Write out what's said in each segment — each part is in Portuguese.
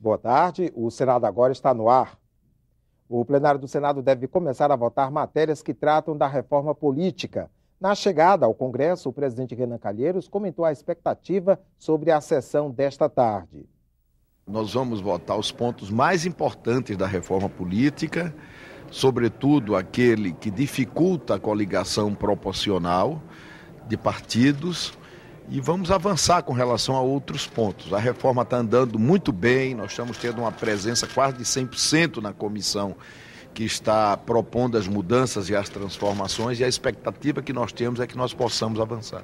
boa tarde. O Senado agora está no ar. O plenário do Senado deve começar a votar matérias que tratam da reforma política. Na chegada ao Congresso, o presidente Renan Calheiros comentou a expectativa sobre a sessão desta tarde. Nós vamos votar os pontos mais importantes da reforma política, sobretudo aquele que dificulta a coligação proporcional de partidos, e vamos avançar com relação a outros pontos. A reforma está andando muito bem, nós estamos tendo uma presença quase de 100% na comissão que está propondo as mudanças e as transformações, e a expectativa que nós temos é que nós possamos avançar.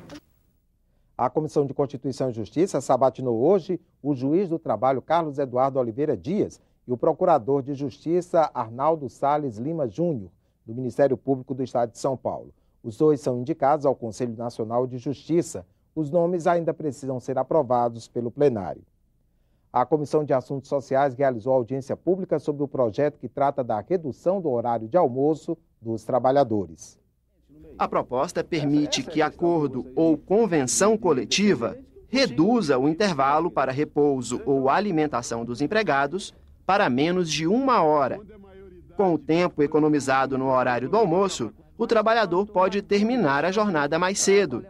A Comissão de Constituição e Justiça sabatinou hoje o juiz do trabalho Carlos Eduardo Oliveira Dias e o procurador de Justiça Arnaldo Salles Lima Júnior, do Ministério Público do Estado de São Paulo. Os dois são indicados ao Conselho Nacional de Justiça. Os nomes ainda precisam ser aprovados pelo plenário. A Comissão de Assuntos Sociais realizou audiência pública sobre o projeto que trata da redução do horário de almoço dos trabalhadores. A proposta permite que acordo ou convenção coletiva reduza o intervalo para repouso ou alimentação dos empregados para menos de 1 hora. Com o tempo economizado no horário do almoço, o trabalhador pode terminar a jornada mais cedo.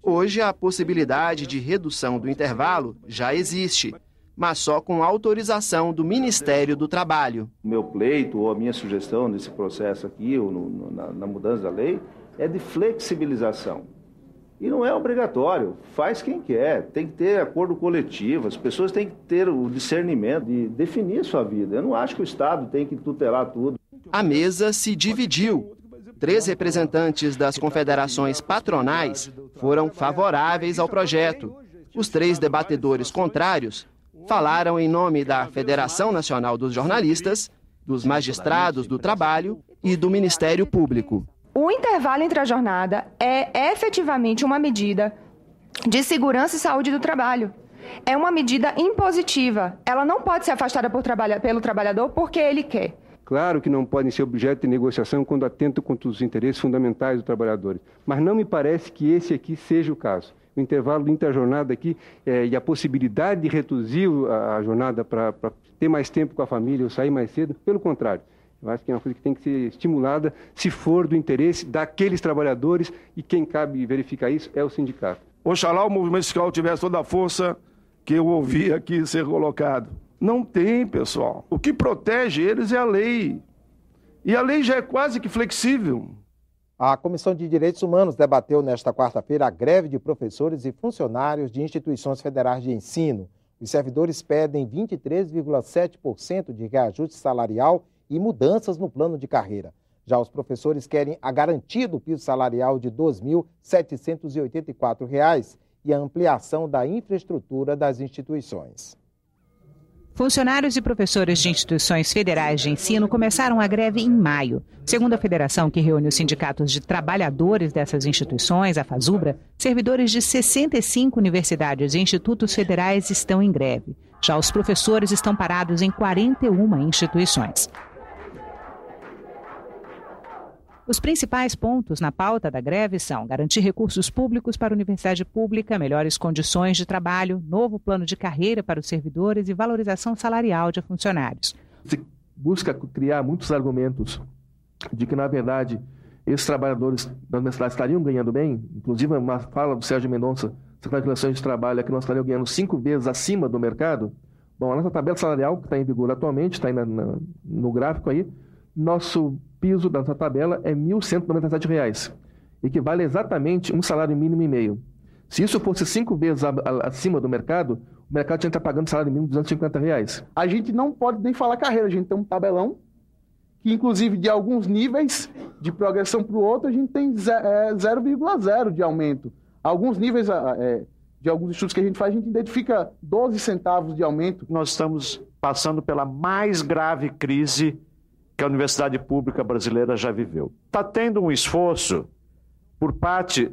Hoje, a possibilidade de redução do intervalo já existe, mas só com autorização do Ministério do Trabalho. O meu pleito ou a minha sugestão nesse processo aqui, ou na mudança da lei, é de flexibilização. E não é obrigatório, faz quem quer, tem que ter acordo coletivo, as pessoas têm que ter o discernimento de definir sua vida. Eu não acho que o Estado tem que tutelar tudo. A mesa se dividiu. 3 representantes das confederações patronais foram favoráveis ao projeto. Os 3 debatedores contrários falaram em nome da Federação Nacional dos Jornalistas, dos Magistrados do Trabalho e do Ministério Público. O intervalo entre a jornada é efetivamente uma medida de segurança e saúde do trabalho. É uma medida impositiva. Ela não pode ser afastada pelo trabalhador porque ele quer. Claro que não podem ser objeto de negociação quando atentam contra os interesses fundamentais dos trabalhadores. Mas não me parece que esse aqui seja o caso. O intervalo da interjornada aqui e a possibilidade de reduzir a jornada para ter mais tempo com a família ou sair mais cedo, pelo contrário. Eu acho que é uma coisa que tem que ser estimulada se for do interesse daqueles trabalhadores, e quem cabe verificar isso é o sindicato. Oxalá o movimento sindical tivesse toda a força que eu ouvi aqui ser colocado. Não tem, pessoal. O que protege eles é a lei. E a lei já é quase que flexível. A Comissão de Direitos Humanos debateu nesta quarta-feira a greve de professores e funcionários de instituições federais de ensino. Os servidores pedem 23,7% de reajuste salarial e mudanças no plano de carreira. Já os professores querem a garantia do piso salarial de R$ 2.784 e a ampliação da infraestrutura das instituições. Funcionários e professores de instituições federais de ensino começaram a greve em maio. Segundo a federação que reúne os sindicatos de trabalhadores dessas instituições, a FASUBRA, servidores de 65 universidades e institutos federais estão em greve. Já os professores estão parados em 41 instituições. Os principais pontos na pauta da greve são garantir recursos públicos para a universidade pública, melhores condições de trabalho, novo plano de carreira para os servidores e valorização salarial de funcionários. Se busca criar muitos argumentos de que, na verdade, esses trabalhadores da universidade estariam ganhando bem, inclusive uma fala do Sérgio Mendonça, secretário de Relações de Trabalho, é que nós estaríamos ganhando 5 vezes acima do mercado. Bom, a nossa tabela salarial, que está em vigor atualmente, está aí no gráfico aí, nosso piso da nossa tabela é R$ 1.197, equivale exatamente um salário mínimo e meio. Se isso fosse 5 vezes acima do mercado, o mercado tinha que estar pagando salário mínimo de R$ 250. A gente não pode nem falar carreira, a gente tem um tabelão que, inclusive, de alguns níveis de progressão para o outro, a gente tem 0,0 de aumento. Alguns níveis de alguns estudos que a gente faz, a gente identifica 12 centavos de aumento. Nós estamos passando pela mais grave crise que a universidade pública brasileira já viveu. Está tendo um esforço por parte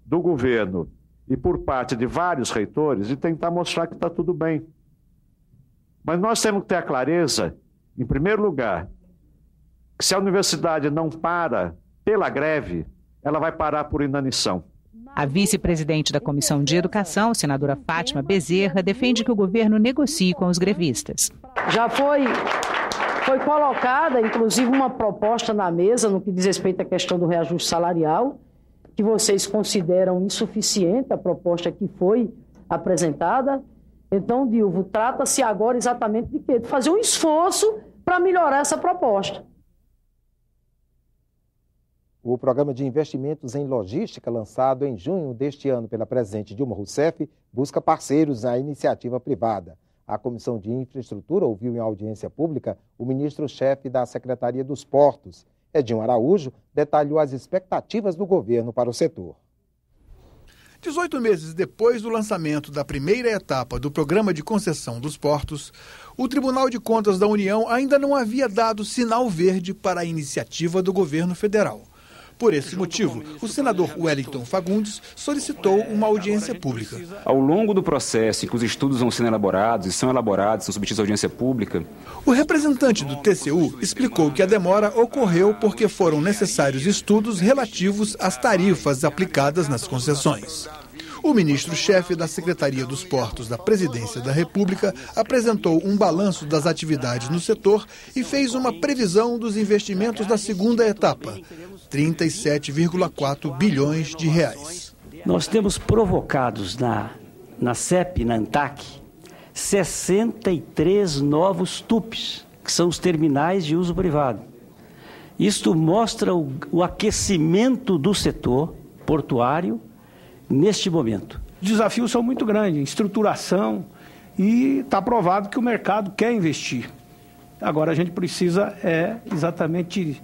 do governo e por parte de vários reitores de tentar mostrar que está tudo bem. Mas nós temos que ter a clareza, em primeiro lugar, que se a universidade não para pela greve, ela vai parar por inanição. A vice-presidente da Comissão de Educação, senadora Fátima Bezerra, defende que o governo negocie com os grevistas. Já foi colocada, inclusive, uma proposta na mesa no que diz respeito à questão do reajuste salarial, que vocês consideram insuficiente a proposta que foi apresentada. Então, Dilvo, trata-se agora exatamente de quê? De fazer um esforço para melhorar essa proposta. O programa de investimentos em logística, lançado em junho deste ano pela presidente Dilma Rousseff, busca parceiros na iniciativa privada. A Comissão de Infraestrutura ouviu em audiência pública o ministro-chefe da Secretaria dos Portos, Edinho Araújo, detalhou as expectativas do governo para o setor. 18 meses depois do lançamento da primeira etapa do Programa de Concessão dos Portos, o Tribunal de Contas da União ainda não havia dado sinal verde para a iniciativa do governo federal. Por esse motivo, o senador Wellington Fagundes solicitou uma audiência pública. Ao longo do processo em que os estudos vão sendo elaborados e são submetidos à audiência pública, o representante do TCU explicou que a demora ocorreu porque foram necessários estudos relativos às tarifas aplicadas nas concessões. O ministro-chefe da Secretaria dos Portos da Presidência da República apresentou um balanço das atividades no setor e fez uma previsão dos investimentos da segunda etapa, 37,4 bilhões de reais. Nós temos provocados na CEP, na ANTAC, 63 novos TUPs, que são os terminais de uso privado. Isto mostra o aquecimento do setor portuário neste momento. Os desafios são muito grandes, estruturação, e está provado que o mercado quer investir. Agora a gente precisa exatamente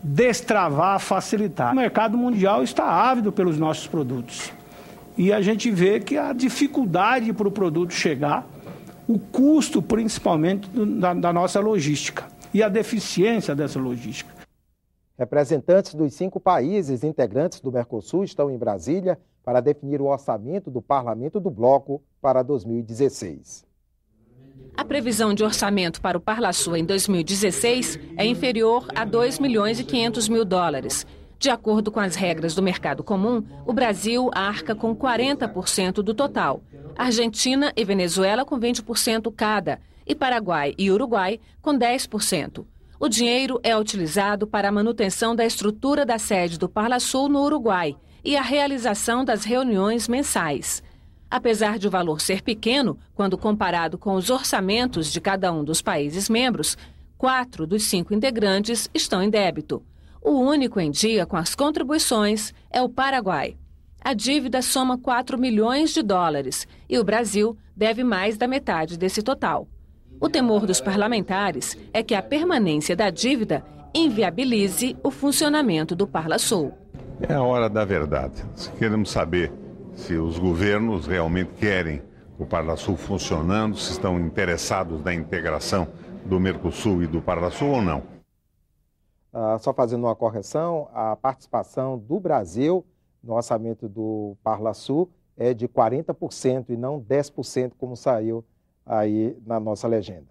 destravar, facilitar. O mercado mundial está ávido pelos nossos produtos. E a gente vê que a dificuldade para o produto chegar, o custo principalmente da nossa logística e a deficiência dessa logística. Representantes dos 5 países integrantes do Mercosul estão em Brasília para definir o orçamento do Parlamento do Bloco para 2016. A previsão de orçamento para o Parlasul em 2016 é inferior a 2 milhões e 500 mil dólares. De acordo com as regras do mercado comum, o Brasil arca com 40% do total. Argentina e Venezuela com 20% cada, e Paraguai e Uruguai com 10%. O dinheiro é utilizado para a manutenção da estrutura da sede do Parlasul no Uruguai e a realização das reuniões mensais. Apesar de o valor ser pequeno, quando comparado com os orçamentos de cada um dos países membros, 4 dos 5 integrantes estão em débito. O único em dia com as contribuições é o Paraguai. A dívida soma 4 milhões de dólares e o Brasil deve mais da metade desse total. O temor dos parlamentares é que a permanência da dívida inviabilize o funcionamento do Parlasul. É a hora da verdade. Queremos saber se os governos realmente querem o Parlasul funcionando, se estão interessados na integração do Mercosul e do Parlasul ou não. Só fazendo uma correção, a participação do Brasil no orçamento do Parlasul é de 40% e não 10%, como saiu aí na nossa legenda.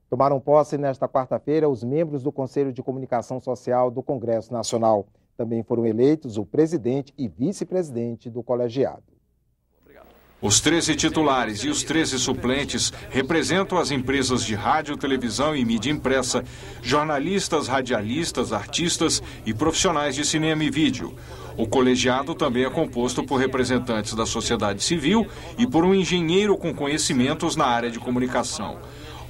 Tomaram posse nesta quarta-feira os membros do Conselho de Comunicação Social do Congresso Nacional. Também foram eleitos o presidente e vice-presidente do colegiado. Os 13 titulares e os 13 suplentes representam as empresas de rádio, televisão e mídia impressa, jornalistas, radialistas, artistas e profissionais de cinema e vídeo. O colegiado também é composto por representantes da sociedade civil e por um engenheiro com conhecimentos na área de comunicação.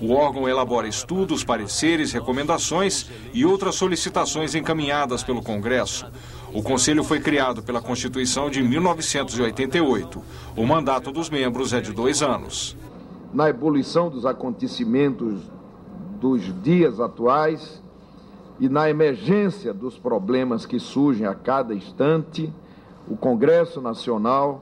O órgão elabora estudos, pareceres, recomendações e outras solicitações encaminhadas pelo Congresso. O Conselho foi criado pela Constituição de 1988. O mandato dos membros é de 2 anos. Na ebulição dos acontecimentos dos dias atuais e na emergência dos problemas que surgem a cada instante, o Congresso Nacional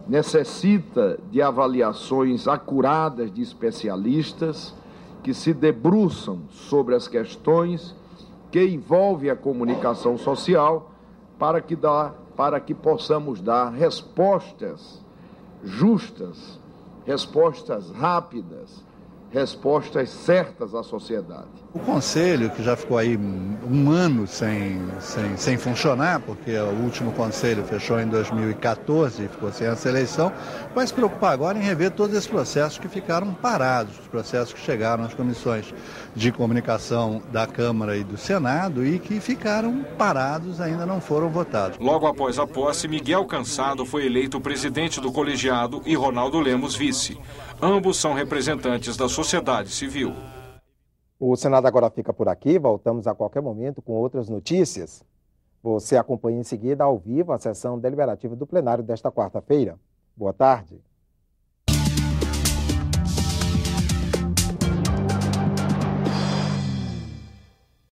necessita de avaliações acuradas de especialistas que se debruçam sobre as questões que envolvem a comunicação social para que possamos dar respostas justas, respostas rápidas respostas certas à sociedade. O Conselho, que já ficou aí um ano sem funcionar, porque o último Conselho fechou em 2014 e ficou sem essa eleição, vai se preocupar agora em rever todos esses processos que ficaram parados, os processos que chegaram às comissões de comunicação da Câmara e do Senado e que ficaram parados, ainda não foram votados. Logo após a posse, Miguel Cansado foi eleito presidente do colegiado e Ronaldo Lemos vice. Ambos são representantes da sociedade civil. O Senado agora fica por aqui, voltamos a qualquer momento com outras notícias. Você acompanha em seguida ao vivo a sessão deliberativa do plenário desta quarta-feira. Boa tarde.